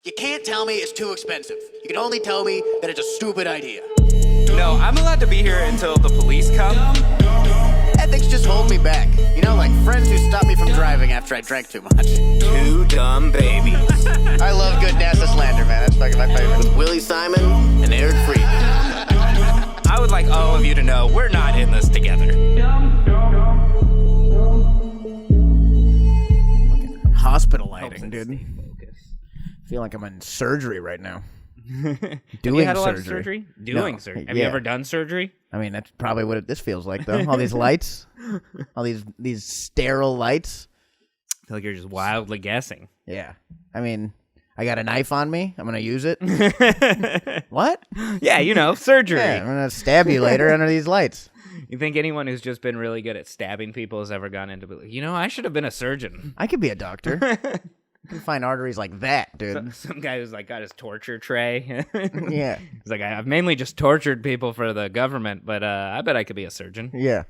You can't tell me it's too expensive. You can only tell me that it's a stupid idea. No, I'm allowed to be here until the police come. Ethics just hold me back. You know, like friends who stop me from driving after I drank too much. Two dumb babies. I love good NASA slander, man. That's fucking my favorite. With Willie Simon and Eric Freedman. I would like all of you to know we're not in this together. Fucking hospital lighting, dude. I feel like I'm in surgery right now. Have you had a lot of surgery? Doing surgery. Have you ever done surgery? I mean, that's probably what this feels like, though. All these lights, all these sterile lights. I feel like you're just wildly guessing. Yeah. I mean, I got a knife on me. I'm gonna use it. What? Yeah, you know, surgery. Yeah, I'm gonna stab you later under these lights. You think anyone who's just been really good at stabbing people has ever gone into? You know, I should have been a surgeon. I could be a doctor. I can find arteries like that, dude. Some guy who's like got his torture tray. Yeah. He's like, I've mainly just tortured people for the government, but I bet I could be a surgeon. Yeah.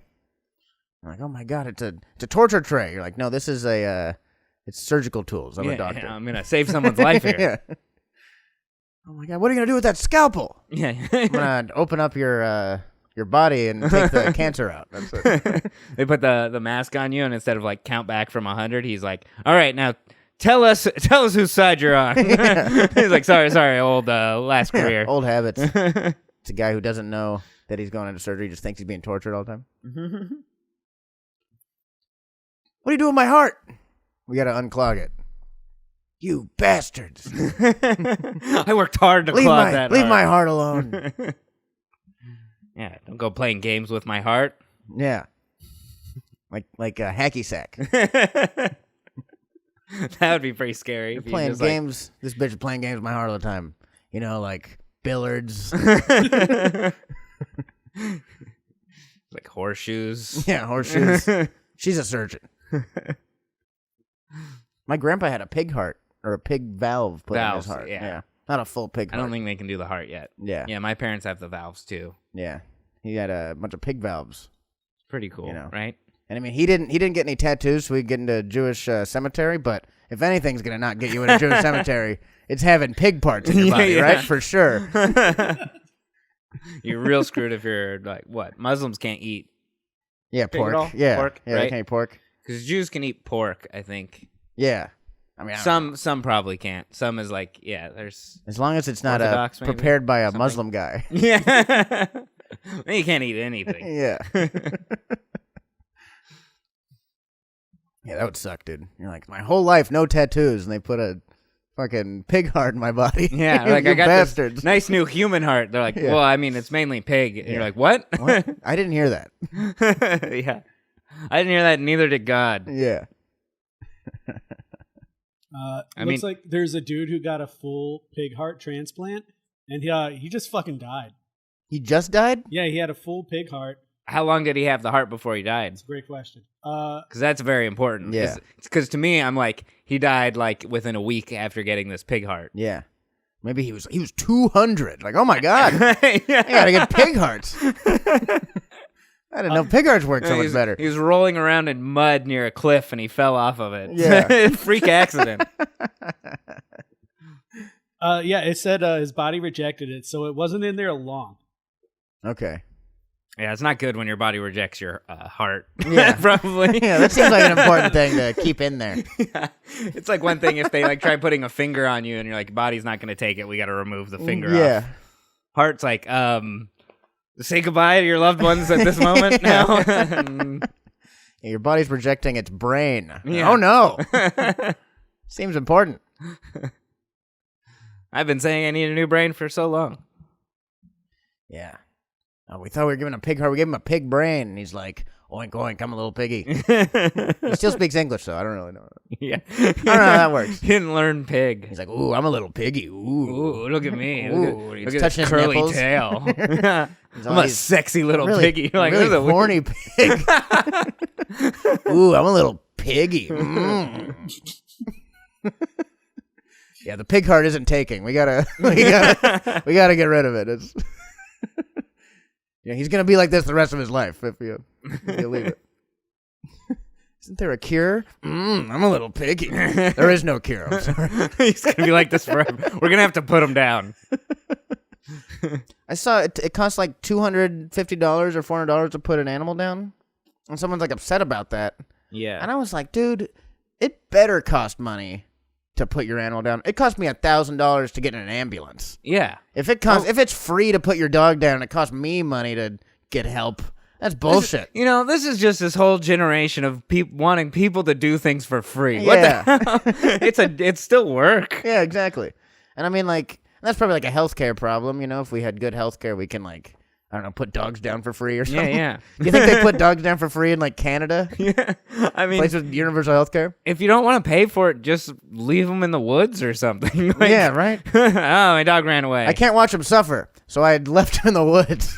I'm like, oh my god, it's a torture tray. You're like, no, this is it's surgical tools. I'm a doctor. Yeah, I'm gonna save someone's life here. Yeah. Oh my god, what are you gonna do with that scalpel? Yeah. I'm gonna open up your body and take the cancer out. That's it. They put the mask on you, and instead of like count back from 100, he's like, all right, now tell us whose side you're on. He's like, sorry, old last career. Old habits. It's a guy who doesn't know that he's going into surgery, just thinks he's being tortured all the time. What do you do with my heart? We gotta unclog it. You bastards. I worked hard to clog that. Leave my heart alone. Yeah, don't go playing games with my heart. Yeah. Like a hacky sack. That would be pretty scary. You're playing games. This bitch is playing games with my heart all the time. You know, like billiards. Like horseshoes. Yeah, horseshoes. She's a surgeon. My grandpa had a pig heart or a pig valve put in his heart. Yeah. Not a full pig heart. I don't think they can do the heart yet. Yeah. Yeah, my parents have the valves too. Yeah. He had a bunch of pig valves. Pretty cool, right? And I mean, he didn't get any tattoos, so we could get into a Jewish cemetery. But if anything's gonna not get you in a Jewish cemetery, it's having pig parts in your body, right? For sure. You're real screwed if you're like what? Muslims can't eat. Yeah, pork. pork. Yeah, pork, yeah, right? They can't eat pork. Because Jews can eat pork, I think. Yeah, I mean, some probably can't. Some is like, there's as long as it's not Orthodox, prepared by a something. Muslim guy. Yeah, you can't eat anything. Yeah. Yeah, that would suck, dude. You're like, my whole life, no tattoos, and they put a fucking pig heart in my body. Yeah, like you I got bastards. this nice new human heart. They're like, well, I mean, it's mainly pig. And you're like, what? What? I didn't hear that. Yeah, I didn't hear that. Neither did God. Yeah. Looks like there's a dude who got a full pig heart transplant, and he just fucking died. He just died? Yeah, he had a full pig heart. How long did he have the heart before he died? That's a great question. Because that's very important. Yeah. Because to me, I'm like, he died like within a week after getting this pig heart. Yeah. Maybe he was 200. Like, oh my God. I gotta get pig hearts. I didn't know pig hearts work so much better. He was rolling around in mud near a cliff and he fell off of it. Yeah. Freak accident. Yeah, it said his body rejected it, so it wasn't in there long. Okay. Yeah, it's not good when your body rejects your heart. Yeah. Probably. Yeah, that seems like an important thing to keep in there. Yeah. It's like one thing if they like try putting a finger on you and you're like, body's not going to take it. We got to remove the finger off. Heart's like, say goodbye to your loved ones at this moment now. Yeah, your body's rejecting its brain. Yeah. Oh, no. Seems important. I've been saying I need a new brain for so long. Yeah. Oh, we thought we were giving him a pig heart. We gave him a pig brain. And he's like, oink, oink, I'm a little piggy. He still speaks English, though. I don't really know. Yeah. I don't know how that works. He didn't learn pig. He's like, ooh, I'm a little piggy. Ooh, look at me. Ooh, look at touching this his curly nipples. tail. I'm a sexy little really, piggy. Like, really this is a horny pig. Ooh, I'm a little piggy. Mm. Yeah, the pig heart isn't taking. We gotta get rid of it. It's yeah, he's gonna be like this the rest of his life if you leave it. Isn't there a cure? I'm a little picky. There is no cure. I'm sorry. He's going to be like this forever. We're going to have to put him down. I saw it costs like $250 or $400 to put an animal down. And someone's like upset about that. Yeah. And I was like, dude, it better cost money to put your animal down. It cost me $1,000 to get in an ambulance. Yeah. If it's free to put your dog down, it costs me money to get help. That's bullshit. This is just this whole generation of wanting people to do things for free. Yeah. What the hell? It's still work. Yeah, exactly. And I mean, like, that's probably like a healthcare problem. If we had good healthcare, we can, like, I don't know, put dogs down for free or something. Yeah. You think they put dogs down for free in, like, Canada? Yeah. I mean, place with universal healthcare? If you don't want to pay for it, just leave them in the woods or something. Like, yeah, right? Oh, my dog ran away. I can't watch him suffer, so I left him in the woods.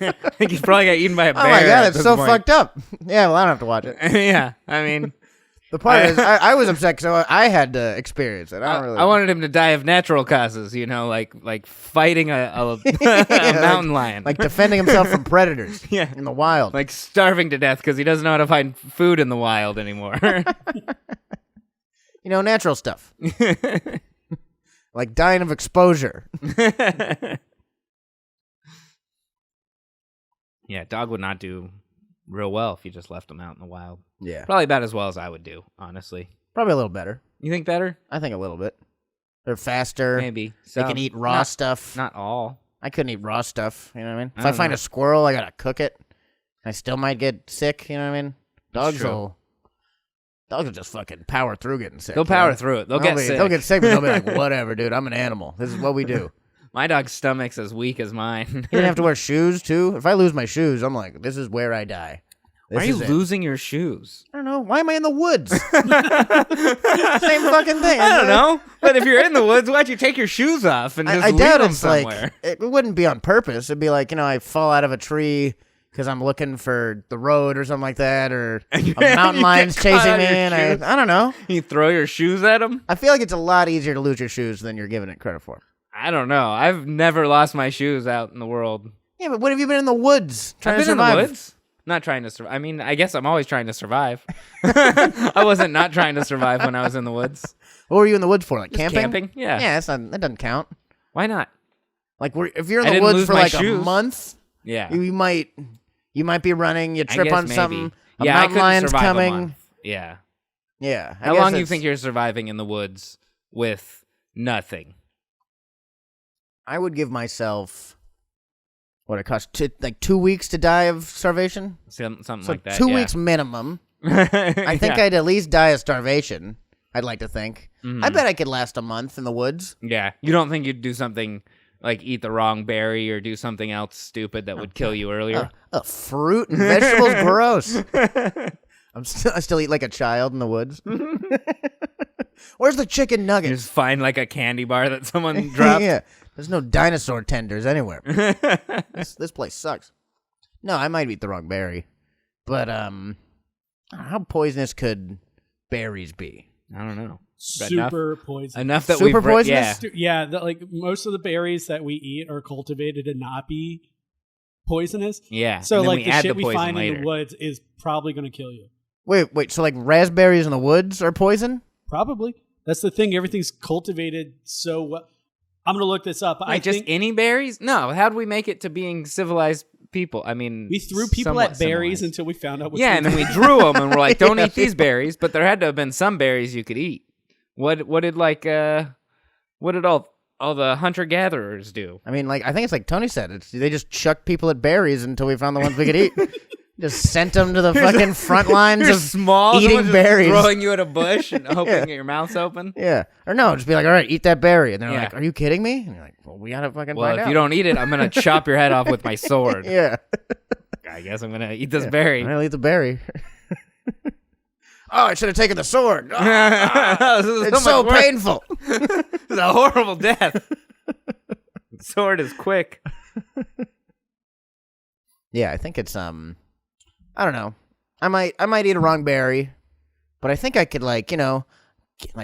I think he's probably got eaten by a bear. Oh my god, it's so point. fucked up. Yeah, well, I don't have to watch it. Yeah, I mean, the part is, I was upset because I had to experience it. I wanted him to die of natural causes, like fighting a mountain lion, like defending himself from predators. Yeah, in the wild, like starving to death because he doesn't know how to find food in the wild anymore. Natural stuff, like dying of exposure. Yeah, dog would not do real well if you just left him out in the wild. Yeah. Probably about as well as I would do, honestly. Probably a little better. You think better? I think a little bit. They're faster. Maybe. They can eat raw stuff. Not all. I couldn't eat raw stuff, you know what I mean? If I find a squirrel, I gotta cook it. I still might get sick, you know what I mean? Dogs will just fucking power through getting sick. They'll power through it. They'll get sick. They'll get sick, but they'll be like, whatever, dude, I'm an animal. This is what we do. My dog's stomach's as weak as mine. You didn't have to wear shoes, too? If I lose my shoes, I'm like, this is where I die. Why are you losing your shoes? I don't know. Why am I in the woods? Same fucking thing. I don't know. But if you're in the woods, why'd you take your shoes off and just I leave doubt them it's somewhere? like, it wouldn't be on purpose. It'd be like, I fall out of a tree because I'm looking for the road or something like that, or a mountain lion's chasing me, and I don't know. You throw your shoes at them? I feel like it's a lot easier to lose your shoes than you're giving it credit for. I don't know. I've never lost my shoes out in the world. Yeah, but what have you been in the woods trying to survive? In the woods? Not trying to survive. I mean, I guess I'm always trying to survive. I wasn't not trying to survive when I was in the woods. What were you in the woods for? Like Just camping? Camping? Yeah. Yeah, that doesn't count. Why not? Like, if you're in the woods for like a month, yeah, you might be running. You trip on something. A Yeah, mountain lion's coming. Yeah. Yeah. How long do you think you're surviving in the woods with nothing? I would give myself what it costs, like 2 weeks to die of starvation. Something so like that. 2 weeks minimum. I think I'd at least die of starvation. I'd like to think. Mm-hmm. I bet I could last a month in the woods. Yeah. You don't think you'd do something like eat the wrong berry or do something else stupid that would kill you earlier? Fruit and vegetables, gross. I still eat like a child in the woods. Where's the chicken nugget? You just find like a candy bar that someone dropped. Yeah. There's no dinosaur tenders anywhere. This place sucks. No, I might eat the wrong berry. But how poisonous could berries be? I don't know. Super poisonous. Enough that super we've poisonous? Yeah, like most of the berries that we eat are cultivated to not be poisonous. Yeah. So like the shit we find later in the woods is probably going to kill you. Wait. So like raspberries in the woods are poison? Probably. That's the thing. Everything's cultivated so well. I'm going to look this up. I think any berries? No. How do we make it to being civilized people? I mean, we threw people at berries until we found out. And then we drew them and we're like, don't eat these berries. But there had to have been some berries you could eat. What did all the hunter gatherers do? I mean, like I think it's like Tony said. They just chucked people at berries until we found the ones we could eat. Just sent them to the fucking front lines of small eating berries. Throwing you at a bush and hoping your mouth's open. Yeah. Or no, just be like, all right, eat that berry. And they're like, are you kidding me? And you're like, well, we gotta fucking find out. Well, if you don't eat it, I'm gonna chop your head off with my sword. Yeah. I guess I'm gonna eat this berry. I'll eat the berry. Oh, I should have taken the sword. Oh, it's so painful. It's a horrible death. The sword is quick. Yeah, I think it's I don't know. I might eat a wrong berry, but I think I could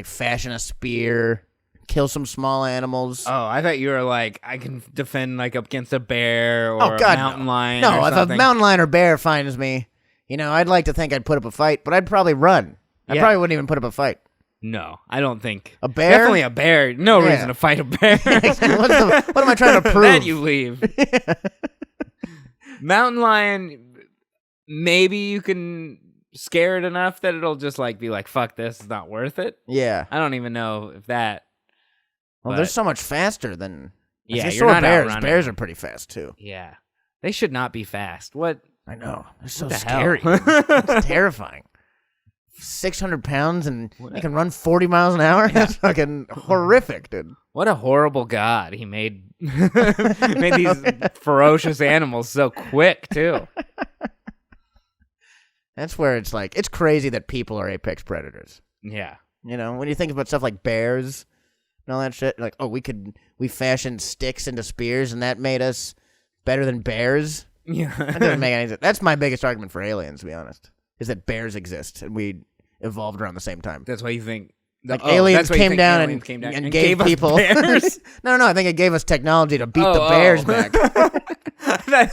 fashion a spear, kill some small animals. Oh, I thought you were like, I can defend like against a bear or a mountain lion. No, or if something. a mountain lion or bear finds me, You know, I'd like to think I'd put up a fight, but I'd probably run. I probably wouldn't even put up a fight. No, I don't think. A bear? Definitely a bear. No reason to fight a bear. What am I trying to prove? That you leave. Mountain lion, maybe you can scare it enough that it'll just like be like, fuck this, it's not worth it. Yeah. I don't even know if that. Well, they're so much faster than. Yeah, you're not bears. Bears are pretty fast too. Yeah. They should not be fast. What? I know. They're so the scary. hell? It's terrifying. 600 pounds and they can run 40 miles an hour? That's fucking horrific, dude. What a horrible god. He made these ferocious animals so quick, too. That's where it's like, it's crazy that people are apex predators. Yeah. You know, when you think about stuff like bears and all that shit, like, oh, we fashioned sticks into spears and that made us better than bears. Yeah. That doesn't make any sense. That's my biggest argument for aliens, to be honest, is that bears exist and we evolved around the same time. That's why you think aliens came down and gave people bears? No, I think it gave us technology to beat the bears back. I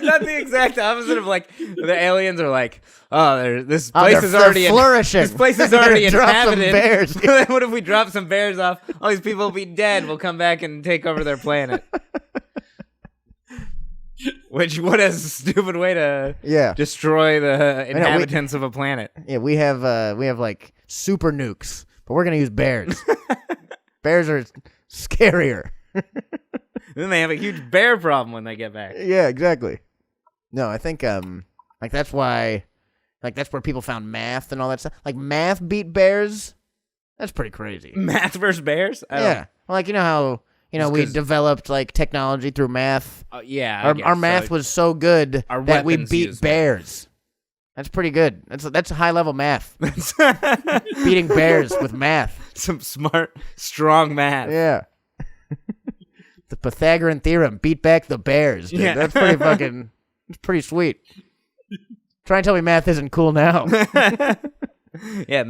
thought the exact opposite of like the aliens are like, this place is already flourishing. This place is already inhabited. Bears. What if we drop some bears off? All these people will be dead. We'll come back and take over their planet. What a stupid way to destroy the inhabitants of a planet. Yeah, we have like super nukes, but we're gonna use bears. Bears are scarier. Then they have a huge bear problem when they get back. Yeah, exactly. No, I think that's why, like that's where people found math and all that stuff. Like math beat bears. That's pretty crazy. Math versus bears? Yeah, well, like you know how. You know, we developed like technology through math. Yeah, our math was so good that we beat bears. That's pretty good. That's high level math. Beating bears with math. Some smart, strong math. Yeah. The Pythagorean theorem beat back the bears. Dude. Yeah. That's pretty fucking. It's pretty sweet. Try and tell me math isn't cool now. Yeah,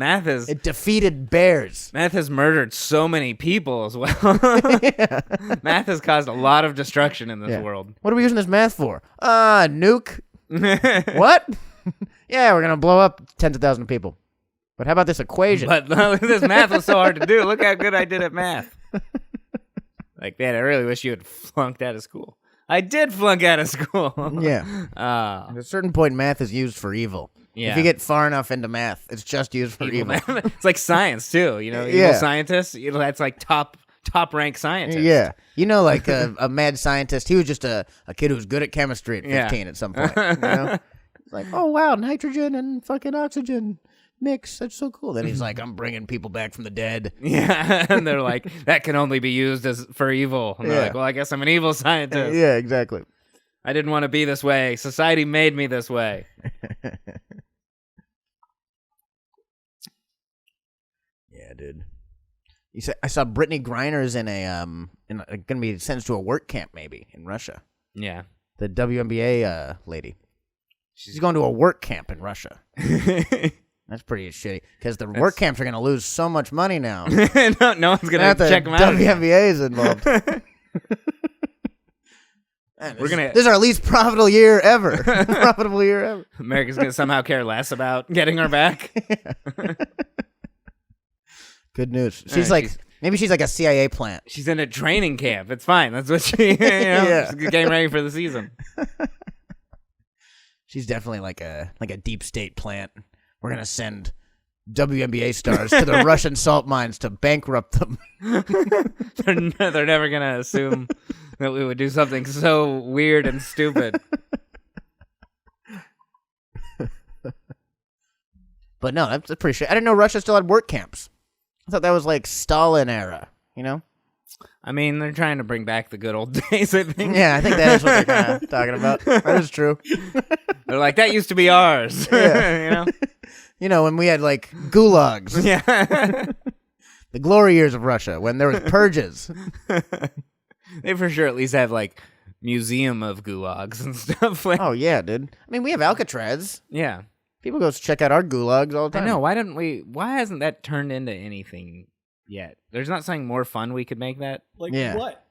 it defeated bears. Math has murdered so many people as well. Yeah. Math has caused a lot of destruction in this world. What are we using this math for? Nuke. What? Yeah, we're gonna blow up tens of thousands of people. But how about this equation? But this math was so hard to do. Look how good I did at math. Like, man, I really wish you had flunked out of school. I did flunk out of school. Yeah. At a certain point, math is used for evil. Yeah. If you get far enough into math, it's just used for evil. It's like science too, you know. Evil scientists, that's like top rank scientists. Yeah, you know, like a mad scientist. He was just a kid who was good at chemistry at 15 at some point. You know? Like, oh wow, nitrogen and fucking oxygen mix. That's so cool. Then he's like, I'm bringing people back from the dead. Yeah, and they're like, that can only be used for evil. And they're like, well, I guess I'm an evil scientist. Yeah, exactly. I didn't want to be this way. Society made me this way. Yeah, dude. I saw Britney Griner's in gonna be sentenced to a work camp maybe in Russia. Yeah. The WNBA lady. She's going to a work camp in Russia. That's pretty shitty because the work camps are gonna lose so much money now. No one's gonna check them out. WNBA is involved. Man, this is our least profitable year ever. America's gonna somehow care less about getting her back. Yeah. Good news. Maybe she's like a CIA plant. She's in a training camp. It's fine. That's what she's getting ready for the season. She's definitely like a deep state plant. We're gonna send WNBA stars to the Russian salt mines to bankrupt them. They're never gonna assume that we would do something so weird and stupid. But no, that's pretty shit. I didn't know Russia still had work camps. I thought that was like Stalin era, you know? I mean, they're trying to bring back the good old days, I think. Yeah, I think that is what they're kind of talking about. That is true. They're like, that used to be ours. Yeah. You know? You know, when we had like gulags. Yeah. The glory years of Russia, when there was purges. They for sure at least have like museum of gulags and stuff. Like, oh, yeah, dude. I mean, we have Alcatraz. Yeah. People go check out our gulags all the time. I know. Why hasn't that turned into anything yet? There's not something more fun we could make that? Like what?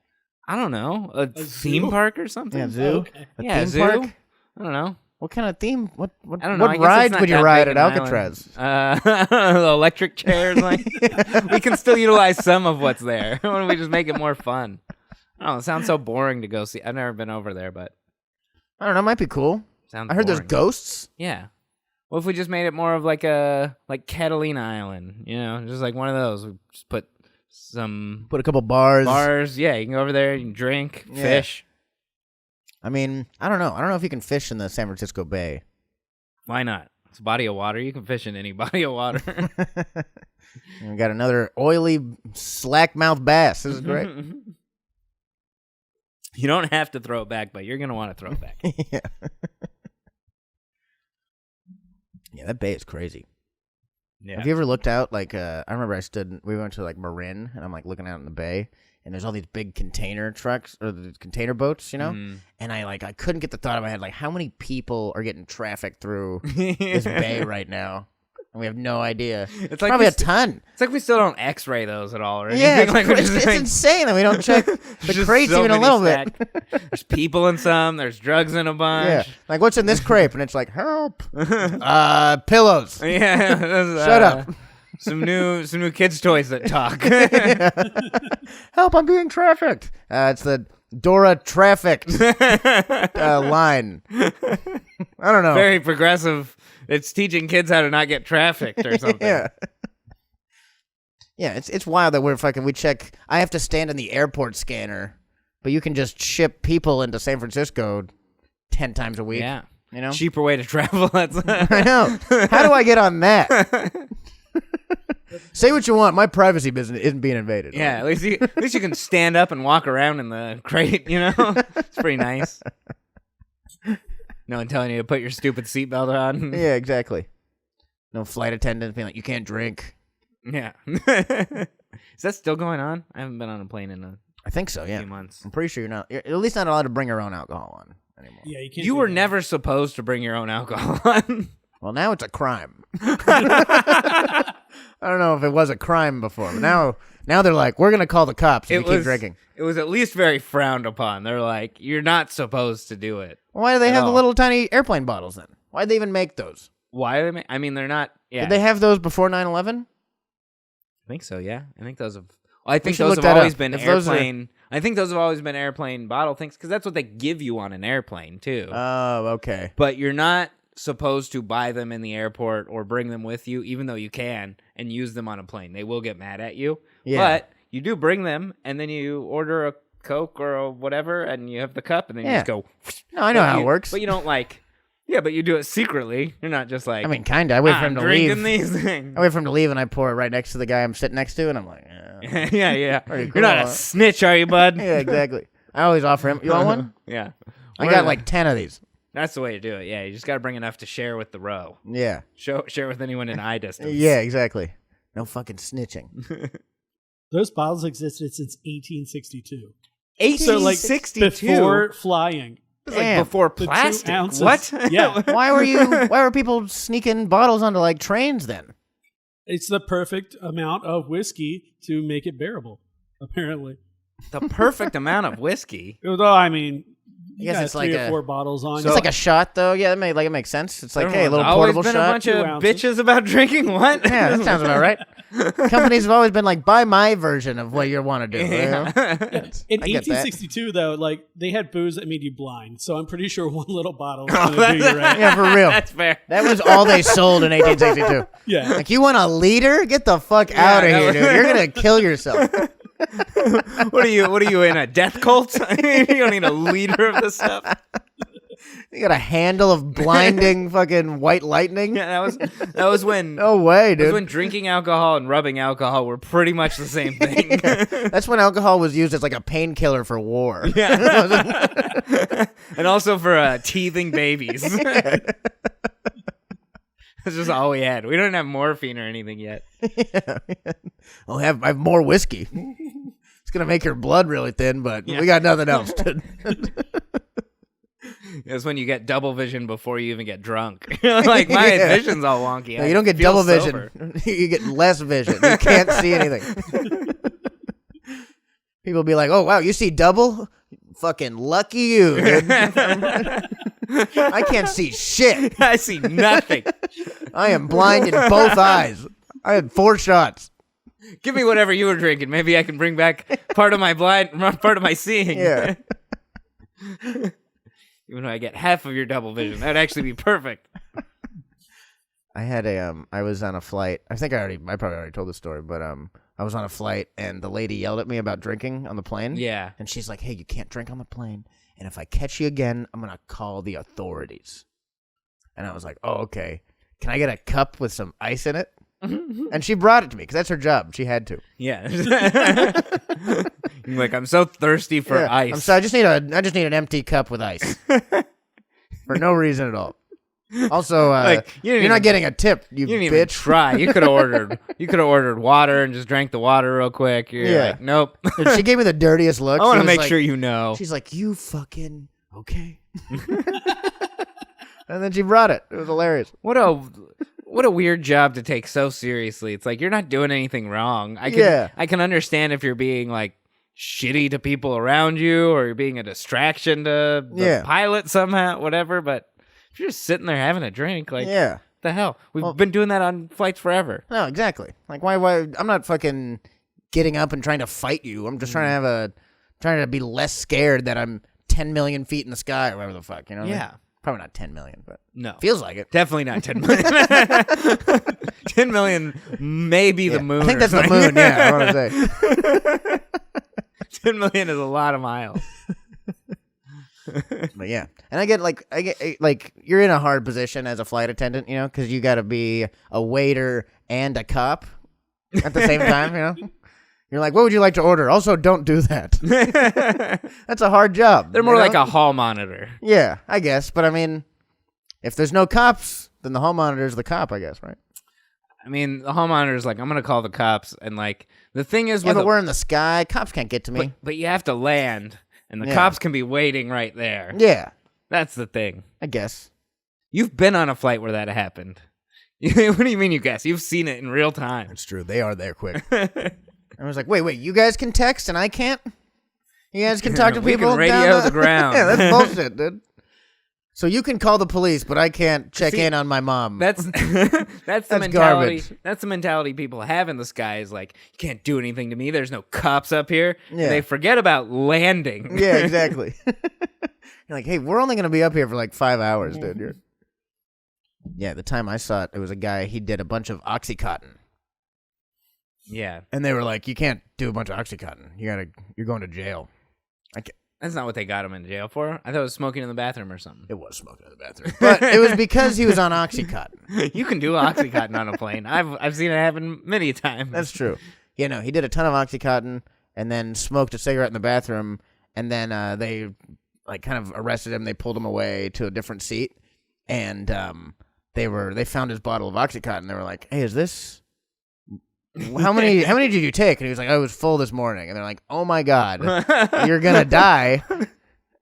I don't know. A theme park or something? Yeah, zoo. Okay. A theme park? I don't know. What kind of theme? What I don't know. What rides would you ride at Alcatraz? The electric chairs. Like we can still utilize some of what's there. Why don't we just make it more fun? I don't know. It sounds so boring to go see. I've never been over there, but I don't know. It might be cool. Sounds I heard boring. there's ghosts. Yeah. What if we just made it more of like Catalina Island? You know, just like one of those. We just put a couple bars. Bars. Yeah, you can go over there. You can drink, fish. I mean, I don't know. I don't know if you can fish in the San Francisco Bay. Why not? It's a body of water. You can fish in any body of water. We got another oily slack-mouthed bass. This is great. You don't have to throw it back, but you're going to want to throw it back. Yeah. Yeah, that bay is crazy. Yeah. Have you ever looked out? Like, I remember we went to like Marin, and I'm like looking out in the bay, and there's all these big container trucks or the container boats, you know? And I couldn't get the thought in my head, like, how many people are getting trafficked through this bay right now? And we have no idea. It's like probably a ton. It's like we still don't X-ray those at all or anything. Yeah, it's insane that we don't check the crates even a little bit. There's people in some. There's drugs in a bunch. Yeah, like what's in this crepe? And it's like, help. Pillows. Yeah. Shut up. Some new kids' toys that talk. Help! I'm being trafficked. It's the Dora trafficked line. I don't know. Very progressive. It's teaching kids how to not get trafficked or something. Yeah. Yeah, it's wild that we check. I have to stand in the airport scanner, but you can just ship people into San Francisco 10 times a week. Yeah. You know? Cheaper way to travel. I know. How do I get on that? Say what you want. My privacy business isn't being invaded. Yeah, at least you can stand up and walk around in the crate, you know? It's pretty nice. No one telling you to put your stupid seatbelt on. Yeah, exactly. No flight attendants being like, you can't drink. Yeah. Is that still going on? I haven't been on a plane in I think so, yeah. few months. I'm pretty sure you're at least not allowed to bring your own alcohol on anymore. Yeah, you can't. You were never supposed to bring your own alcohol on. Well, now it's a crime. I don't know if it was a crime before, but now they're like, we're going to call the cops if you keep drinking. It was at least very frowned upon. They're like, you're not supposed to do it. Why do they have the little tiny airplane bottles then? Why did they even make those? Why do they make? I mean, they're not. Yeah. Did they have those before 9/11? I think so. Yeah, I think those have. Well, I think those have always been airplane. I think those have always been airplane bottle things because that's what they give you on an airplane too. Oh, okay. But you're not supposed to buy them in the airport or bring them with you, even though you can, and use them on a plane. They will get mad at you. Yeah. But you do bring them, and then you order a Coke or a whatever, and you have the cup, and then you just go. No, I know how it works. But you don't like. Yeah, but you do it secretly. You're not just like. I mean, kind of. I wait for him to leave. Drinking these things. I wait for him to leave, and I pour it right next to the guy I'm sitting next to, and I'm like, yeah. Cool. You're not a snitch, are you, bud? Yeah, exactly. I always offer him. You want one? Yeah. I got like 10 of these. That's the way to do it. Yeah, you just got to bring enough to share with the row. Yeah. Share with anyone in eye distance. Yeah, exactly. No fucking snitching. Those bottles existed since 1862. 1862? Before flying. Like before plastic. What? Yeah. Why were people sneaking bottles onto like trains then? It's the perfect amount of whiskey to make it bearable, apparently. The perfect amount of whiskey? Although, I mean, I guess it's like 3 or 4 bottles on. So it's like a shot, though. Yeah, it makes sense. It's like, hey, a little portable shot. Always been a bunch of bitches about drinking. What? Yeah, that sounds about right. Companies have always been like, buy my version of what you want to do. Yeah. You know? In 1862, though, like they had booze that made you blind. So I'm pretty sure one little bottle is going to do you right. Yeah, for real. That's fair. That was all they sold in 1862. Yeah. Like, you want a liter? Get the fuck out of here, dude. You're going to kill yourself. What are you in a death cult? You don't need a liter of this stuff. You got a handle of blinding fucking white lightning? Yeah, that was when. No way, dude. That was when drinking alcohol and rubbing alcohol were pretty much the same thing. Yeah. That's when alcohol was used as like a painkiller for war. Yeah. And also for teething babies. Yeah. That's just all we had. We don't have morphine or anything yet. Yeah. I have more whiskey. It's gonna make your blood really thin, but we got nothing else. It's when you get double vision before you even get drunk. Like, my vision's all wonky. No, you don't get double vision. You get less vision. You can't see anything. People be like, oh, wow, you see double? Fucking lucky you, dude. I can't see shit. I see nothing. I am blind in both eyes. I had 4 shots. Give me whatever you were drinking. Maybe I can bring back part of my seeing. Yeah. Even though I get half of your double vision, that'd actually be perfect. I was on a flight. I probably already told this story, but I was on a flight and the lady yelled at me about drinking on the plane. Yeah. And she's like, "Hey, you can't drink on the plane. And if I catch you again, I'm going to call the authorities." And I was like, "Oh, okay. Can I get a cup with some ice in it?" And she brought it to me because that's her job. She had to. Yeah. You're like, I'm so thirsty for ice. I'm sorry. I just need an empty cup with ice for no reason at all. Also, you're not getting a tip, you didn't bitch. Even try. You could have ordered water and just drank the water real quick. You're like, nope. She gave me the dirtiest look. I want to make sure you know. She's like, "You fucking okay." And then she brought it. It was hilarious. What a weird job to take so seriously. It's like you're not doing anything wrong. I can understand if you're being like shitty to people around you or you're being a distraction to the pilot somehow, whatever, but if you're just sitting there having a drink, like, what the hell? We've been doing that on flights forever. No, exactly. Like, why? I'm not fucking getting up and trying to fight you. I'm just trying to be less scared that I'm 10 million feet in the sky or whatever the fuck, you know? Yeah. Probably not 10 million, but no, feels like it. Definitely not 10 million. 10 million, maybe the moon. I think that's the moon. Yeah, I want to say 10 million is a lot of miles. But yeah, and I get like you're in a hard position as a flight attendant, you know, because you got to be a waiter and a cop at the same time, you know. You're like, "What would you like to order?" Also, don't do that. That's a hard job. They're more like a hall monitor. Yeah, I guess. But I mean, if there's no cops, then the hall monitor is the cop, I guess, right? I mean, the hall monitor is like, I'm going to call the cops. And like, the thing is, but we're in the sky. Cops can't get to me. But you have to land, and the cops can be waiting right there. Yeah. That's the thing. I guess. You've been on a flight where that happened. What do you mean you guess? You've seen it in real time. It's true. They are there quick. I was like, wait, you guys can text and I can't? You guys can talk to people? We can radio the ground. Yeah, that's bullshit, dude. So you can call the police, but I can't check in on my mom. That's the mentality. Garbage. That's the mentality people have in the sky is like, you can't do anything to me. There's no cops up here. Yeah. They forget about landing. Yeah, exactly. You're like, hey, we're only going to be up here for like 5 hours, dude. Yeah, the time I saw it, it was a guy, he did a bunch of Oxycontin. Yeah. And they were like, you can't do a bunch of Oxycontin. You're going to jail. That's not what they got him in jail for. I thought it was smoking in the bathroom or something. It was smoking in the bathroom. But it was because he was on Oxycontin. You can do Oxycontin on a plane. I've seen it happen many times. That's true. You know, he did a ton of Oxycontin and then smoked a cigarette in the bathroom, and then they like kind of arrested him. They pulled him away to a different seat, and they found his bottle of Oxycontin. They were like, "Hey, is this? How many did you take?" And he was like, "I was full this morning." And they're like, "Oh my God, you're gonna die."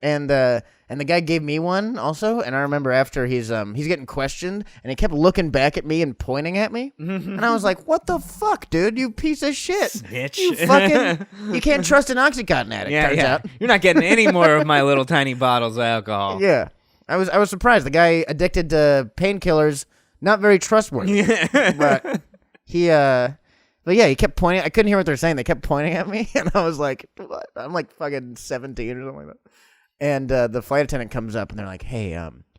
And the guy gave me one also. And I remember after he's getting questioned, and he kept looking back at me and pointing at me. And I was like, "What the fuck, dude? You piece of shit! Snitch! You can't trust an Oxycontin addict." Turns out you're not getting any more of my little tiny bottles of alcohol. Yeah, I was surprised. The guy addicted to painkillers, not very trustworthy. But he But yeah, he kept pointing. I couldn't hear what they're saying. They kept pointing at me, and I was like, "What?" I'm like fucking 17 or something like that. And the flight attendant comes up, and they're like, "Hey,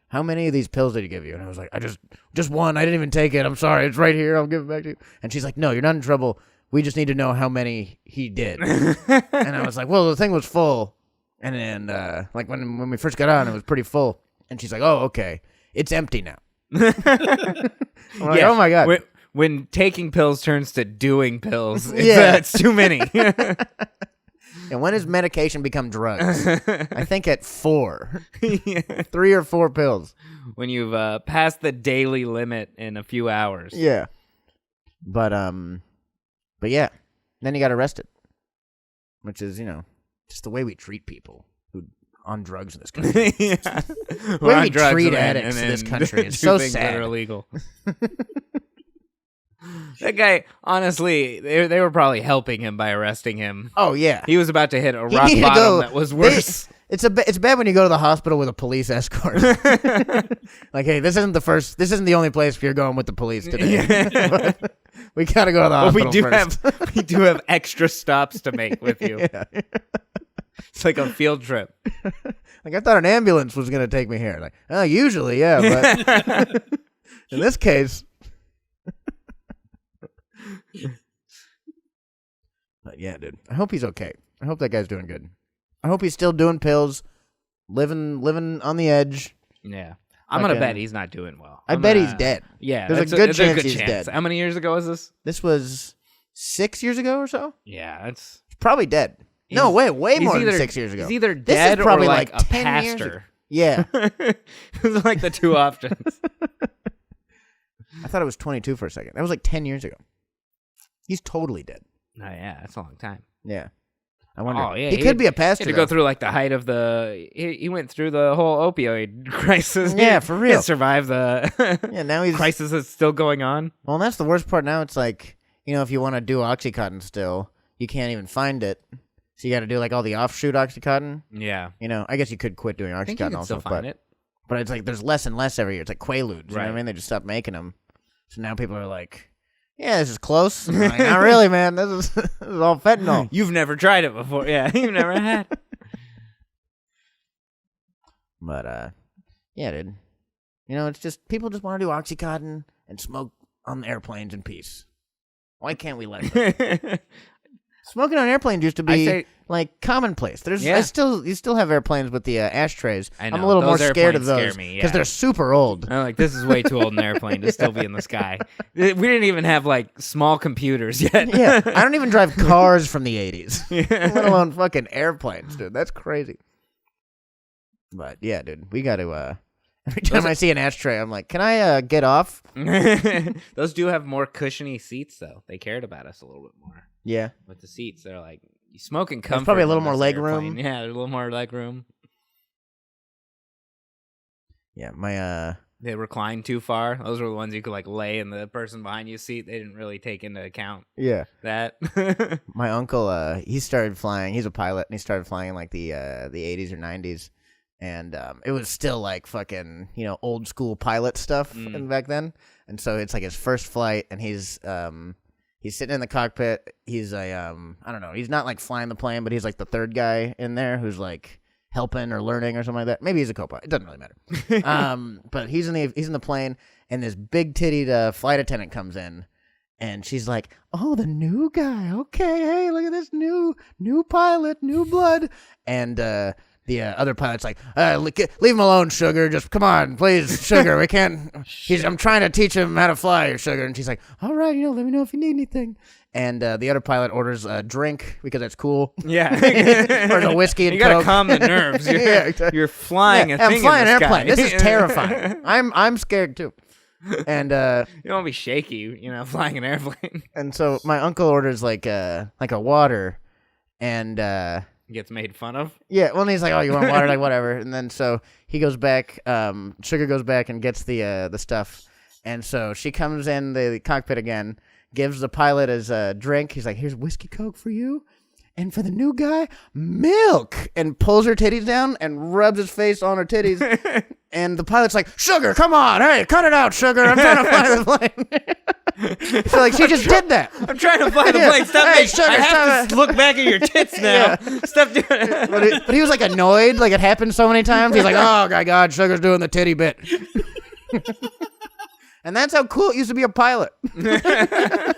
how many of these pills did he give you?" And I was like, "I just one. I didn't even take it. I'm sorry. It's right here. I'll give it back to you." And she's like, "No, you're not in trouble. We just need to know how many he did." And I was like, "Well, the thing was full." And then like when we first got on, it was pretty full. And she's like, "Oh, okay. It's empty now." I'm like, "Oh my God." When taking pills turns to doing pills, it's too many. And when does medication become drugs? I think at 4. 3 or 4 pills. When you've passed the daily limit in a few hours. Yeah. But yeah. Then he got arrested. Which is, just the way we treat people who on drugs in this country. Yeah. The way we treat addicts in this country is so sad. That are illegal. That guy, honestly, they were probably helping him by arresting him. Oh, yeah. He was about to hit a rock bottom that was worse. it's bad when you go to the hospital with a police escort. Like, hey, this isn't the only place you're going with the police today. We gotta go to the hospital. We do have extra stops to make with you. Yeah. It's like a field trip. Like, I thought an ambulance was gonna take me here. Like, usually, yeah, but in this case. But yeah, dude, I hope he's okay. I hope that guy's doing good. I hope he's still doing pills, living on the edge. Yeah. I'm going to bet he's not doing well. I bet he's dead. Yeah. There's a good chance he's dead. How many years ago was this? This was 6 years ago or so? Yeah. It's probably dead. No, way more than 6 years ago. He's either dead or like a pastor. Yeah. It's like the two options. I thought it was 22 for a second. That was like 10 years ago. He's totally dead. Oh, yeah. That's a long time. Yeah. I wonder. Oh, yeah. He could be a pastor. He had to go through like the height of he went through the whole opioid crisis. Yeah, for real. He survived the now he's crisis that's still going on. Well, and that's the worst part now. It's like, if you want to do Oxycontin still, you can't even find it. So you got to do like all the offshoot Oxycontin. Yeah. I guess you could quit doing Oxycontin I think you can also. Still find it. But it's like there's less and less every year. It's like Quaaludes. You know what I Right. mean? They just stopped making them. So now people are like, yeah, this is close. I'm like, not really, man. This is all fentanyl. You've never tried it before. Yeah, you've never had. But, yeah, dude. It's just, people just want to do Oxycontin and smoke on airplanes in peace. Why can't we let them? Smoking on airplanes used to be like commonplace. You still have airplanes with the ashtrays. I know. I'm a little more scared of those because they're super old. I'm like, this is way too old an airplane to still be in the sky. We didn't even have like small computers yet. Yeah, I don't even drive cars from the 80s, let alone fucking airplanes, dude. That's crazy. But yeah, dude, we got to. Every time I see an ashtray, I'm like, can I get off? Those do have more cushiony seats, though. They cared about us a little bit more. Yeah. With the seats, they're like, you smoke in comfort. There's probably a little more leg airplane. room. Yeah, there's a little more leg room. Yeah, my They recline too far. Those were the ones you could like lay in the person behind you seat. They didn't really take into account that. My uncle, he started flying. He's a pilot, and he started flying in like the 80s or 90s. And it was still like fucking, old school pilot stuff back then. And so it's like his first flight, and he's sitting in the cockpit. He's I don't know. He's not like flying the plane, but he's like the third guy in there who's like helping or learning or something like that. Maybe he's a co-pilot. It doesn't really matter. But he's in the plane, and this big tittied flight attendant comes in, and she's like, "Oh, the new guy. Okay, hey, look at this new pilot, new blood." And the other pilot's like, leave him alone, Sugar. Just come on, please, Sugar. We can't. I'm trying to teach him how to fly, Sugar. And she's like, all right, let me know if you need anything. And the other pilot orders a drink because that's cool. Yeah, orders a whiskey and you gotta Coke. calm the nerves. You're flying a thing. I'm flying in an the airplane. sky. This is terrifying. I'm scared too. And you don't want to be shaky, flying an airplane. And so my uncle orders like a water, and. Gets made fun of. Yeah, well, and he's like, "Oh, you want water?" Like, whatever. And then so he goes back. Sugar goes back and gets the stuff. And so she comes in the cockpit again, gives the pilot his drink. He's like, "Here's whiskey Coke for you, and for the new guy, milk." And pulls her titties down and rubs his face on her titties. And the pilot's like, "Sugar, come on, hey, cut it out, Sugar. I'm trying to fly the plane." So like she just did that. I'm trying to fly the plane. Stop Hey, making. Sugar, I have to look back at your tits now. Stop doing it. But he was like annoyed, like it happened so many times. He's like, "Oh my God, Sugar's doing the titty bit." And that's how cool it used to be a pilot. That's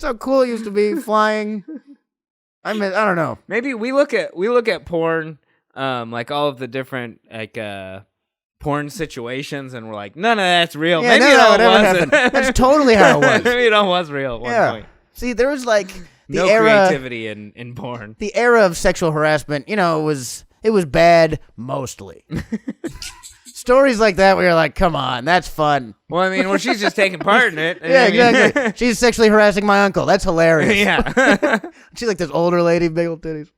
how cool it used to be flying. I don't know. Maybe we look at porn, like all of the different like porn situations, and we're like, none of that's real. Yeah, maybe it all wasn't. That's totally how it was. Maybe it all was real at one point. See, there was like no creativity in porn. The era of sexual harassment, it was bad mostly. Stories like that where you're like, come on, that's fun. Well, I mean, she's just taking part in it. Yeah, exactly. She's sexually harassing my uncle. That's hilarious. Yeah. She's like this older lady, big old titties.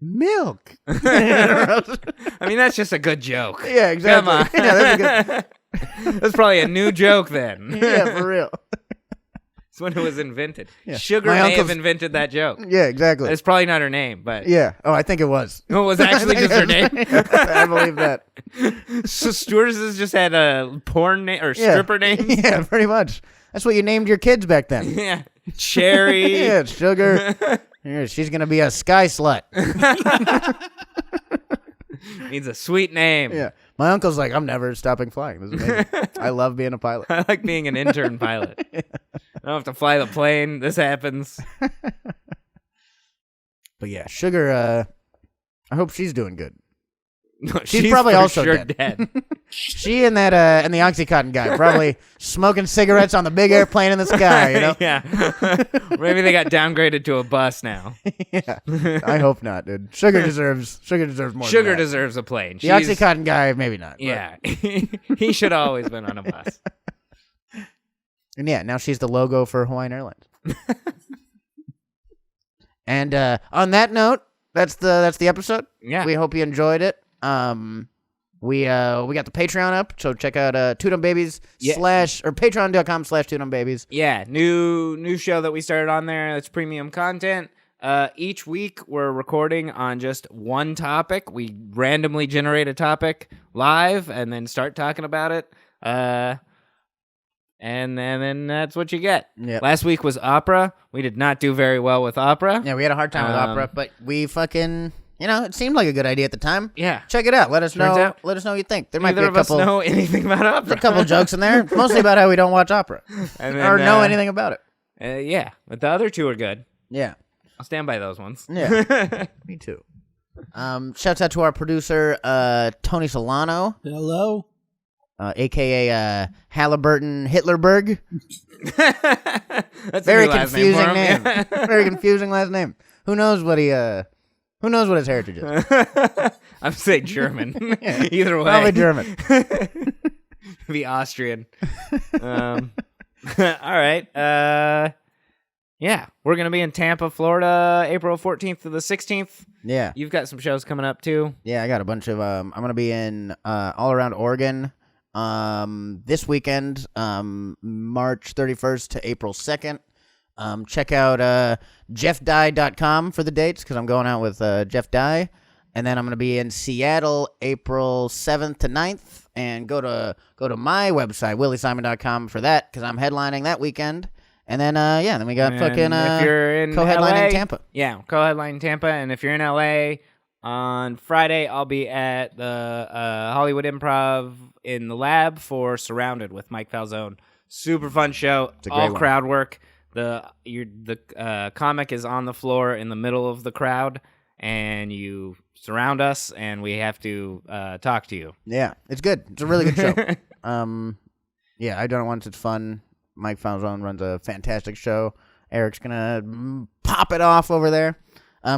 Milk. I mean, that's just a good joke. Yeah, exactly. Come on. Yeah, that's a good. That's probably a new joke then. Yeah, for real. when it was invented. Yeah. Sugar My may have uncle's- invented that joke. Yeah, exactly. It's probably not her name, but Yeah. Oh, I think it was. it was actually just her name. I believe that. So Stewart's just had a porn name or stripper name. Yeah, pretty much. That's what you named your kids back then. Yeah, Cherry. Yeah, Sugar. Yeah, she's gonna be a sky slut. Needs a sweet name. Yeah. My uncle's like, I'm never stopping flying. This is amazing. I love being a pilot. I like being an intern pilot. I don't have to fly the plane. This happens. But yeah, Sugar. I hope she's doing good. No, She's probably for also sure dead. She and that and the Oxycontin guy probably smoking cigarettes on the big airplane in the sky. You know? Yeah. Maybe they got downgraded to a bus now. Yeah. I hope not, dude. Sugar deserves more. Sugar than that. deserves a plane. The Oxycontin guy, maybe not. but- Yeah. He should have always been on a bus. And yeah, now she's the logo for Hawaiian Airlines. And on that note, that's the episode. Yeah. We hope you enjoyed it. We got the Patreon up, so check out Two Dumb Babies / or patreon.com/twodumbabies. Yeah, new show that we started on there. That's premium content. Each week we're recording on just one topic. We randomly generate a topic live and then start talking about it. And then that's what you get. Yep. Last week was opera. We did not do very well with opera. Yeah, we had a hard time with opera, but we fucking, it seemed like a good idea at the time. Yeah. Check it out. Let us Turns know. out Let us know what you think. There might Neither be a of couple. us know anything about opera. There's a couple jokes in there, mostly about how we don't watch opera And or then, know anything about it. Yeah, but the other two are good. Yeah. I'll stand by those ones. Yeah. Me too. Shouts out to our producer, Tony Solano, Hello. aka Halliburton Hitlerberg. That's Very a new last confusing for him. name. Very confusing last name. Who knows what his heritage is? I'm saying German. Yeah. Either way. Probably German. Be Austrian. All right. Yeah, we're going to be in Tampa, Florida, April 14th to the 16th. Yeah. You've got some shows coming up, too. Yeah, I got a bunch of I'm going to be in all around Oregon this weekend, March 31st to April 2nd. Check out jeffdye.com for the dates because I'm going out with Jeff Dye. And then I'm going to be in Seattle April 7th to 9th. And go to my website, williesimon.com for that because I'm headlining that weekend. And then, then we got fucking if you're in co-headlining LA, Tampa. Yeah, co-headlining Tampa. And if you're in LA, on Friday, I'll be at the Hollywood Improv in the Lab for Surrounded with Mike Falzone. Super fun show. It's a great all one. crowd work. The comic is on the floor in the middle of the crowd, and you surround us, and we have to talk to you. Yeah, it's good. It's a really good show. Yeah, I've done it once. It's fun. Mike Falzone runs a fantastic show. Eric's gonna pop it off over there.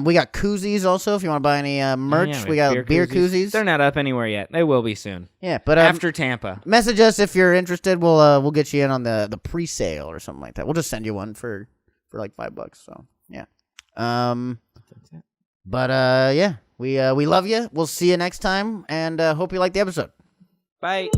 We got koozies also. If you want to buy any merch, Yeah, we got beer koozies. They're not up anywhere yet. They will be soon. Yeah, but After Tampa. message us if you're interested. We'll get you in on the pre-sale or something like that. We'll just send you one for like $5. So yeah. But yeah, we love you. We'll see you next time, and hope you like the episode. Bye.